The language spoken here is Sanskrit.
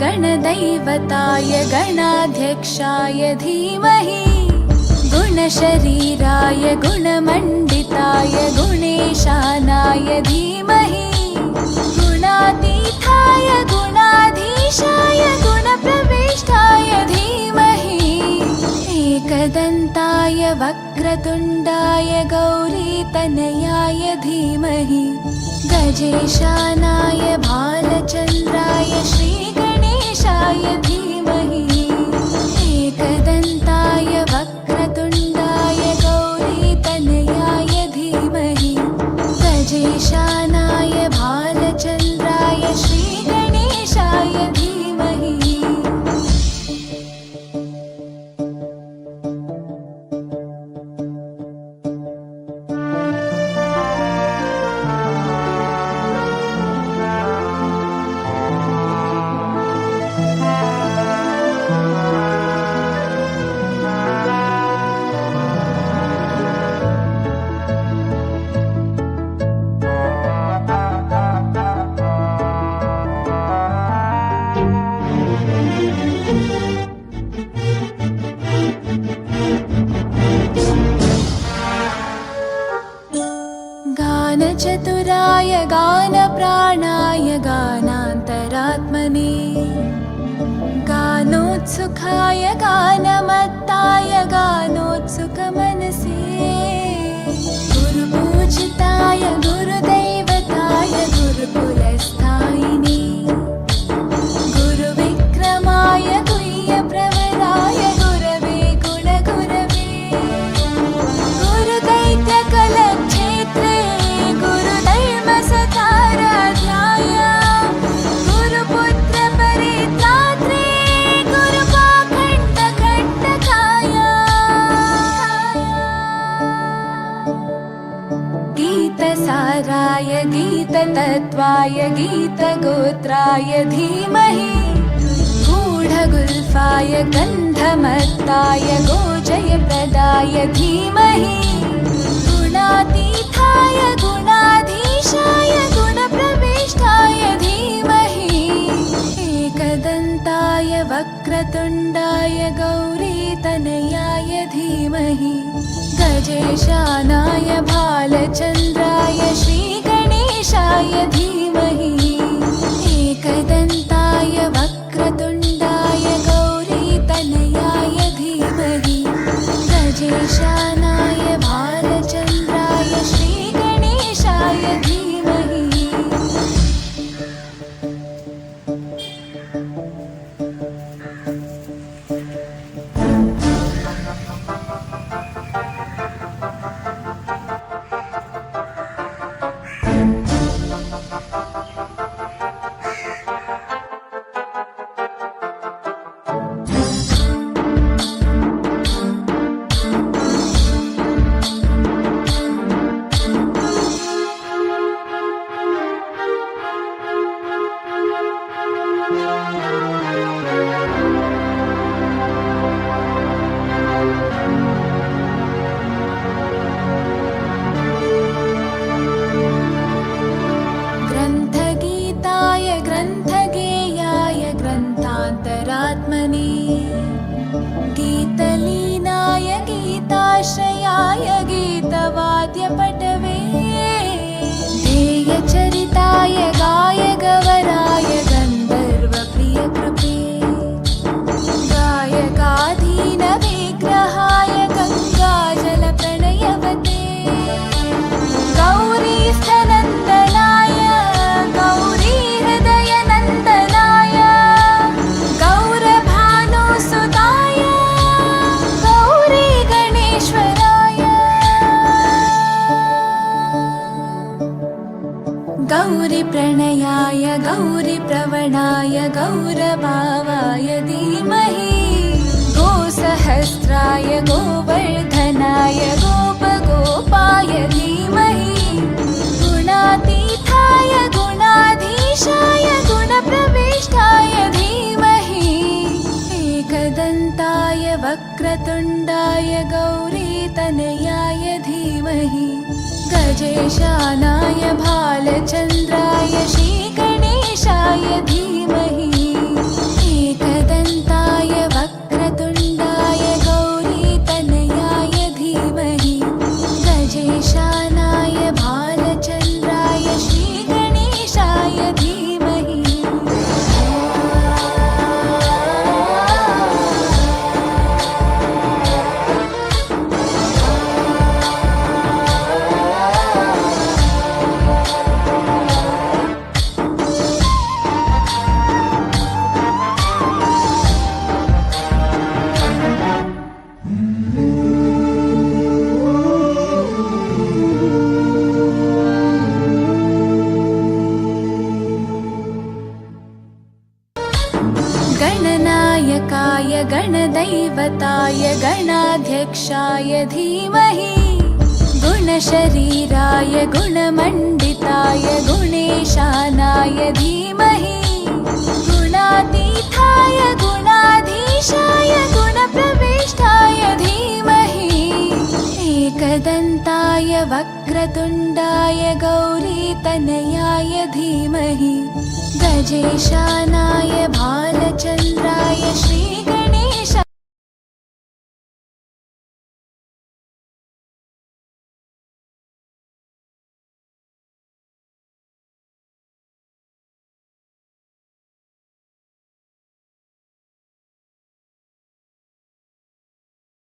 गणदैवताय गणाध्यक्षाय धीमहि गुणशरीराय गुणमण्डिताय गुणेशानाय धीमहि गुणातीताय गुणाधीशाय गुणप्रविष्टाय धीमहि एकदन्ताय वक्रतुण्डाय गौरीतनयाय धीमहि गजेशानाय भालचन्द्राय श्रीगणेशाय धीमहि एकदन्ताय वक्रतुण्डाय गौरीतनयाय धीमहि गजेशानाय भालचन्द्राय श्रीगणेशाय धीमहि गानचतुराय गानप्राणाय गानान्तरात्मने गानोत्सुकाय गानमत्ताय गानोत्सुकमनसे गुरुपूजिताय गुरुदैवताय गुरुकुलस्थायिने गुरुविक्रमाय गुह्यप्रवराय गुरवे गुणगुरवे गुरुदैत्यकलक्षेत्रे गुरुधर्मसताराध्याय गुरुपुत्रपरित्रात्रे गुरुपाखण्डकण्टकाय गीतसाराय गीततत्त्वाय गीतगोत्राय धीमहि गूढगुल्फाय गन्धमत्ताय गोजयप्रदाय धीमहि गुणातीताय गुणाधीशाय गुणप्रविष्टाय धीमहि एकदन्ताय वक्रतुण्डाय गौरीतनयाय धीमहि गजेशानाय भालचन्द्राय श्रीगणेशाय धीमहि एकदन्ताय वक्रतुण्डाय गौरीतनयाय धीमहि गजेशानाय भालचन्द्राय श्रीगणेशाय धीमहि ग्रन्थगीताय ग्रन्थगेयाय ग्रन्थान्तरात्मने गीतलीनाय गीताश्रयाय गीतवाद्यपटवे ध्येयचरिताय गायगवराय गन्धर्वप्रियकृपे गायकाधीनविग्रहाय गङ्गाजलप्रणयवते गौरीस्थनन्दनाय गौरीहृदयनन्दनाय गौरभानुसुताय गौरीगणेश्वराय गौरीप्रणयाय गौरीप्रवणाय गौरभावाय धीमहि गोसहस्राय गोवर्धनाय गोपगोपाय धीमहि गुणातीताय गुणाधीशाय गुणप्रविष्टाय धीमहि एकदन्ताय वक्रतुण्डाय गौरीतनयाय धीमहि गजेशानाय भालचन्द्राय श्रीगणेशाय धीमहि गणदैवताय गणाध्यक्षाय धीमहि गुणशरीराय गुणमण्डिताय गुणेशानाय धीमहि गुणातीताय गुणाधीशाय गुणप्रविष्टाय धीमहि एकदन्ताय वक्रतुण्डाय गौरीतनयाय धीमहि गजेशानाय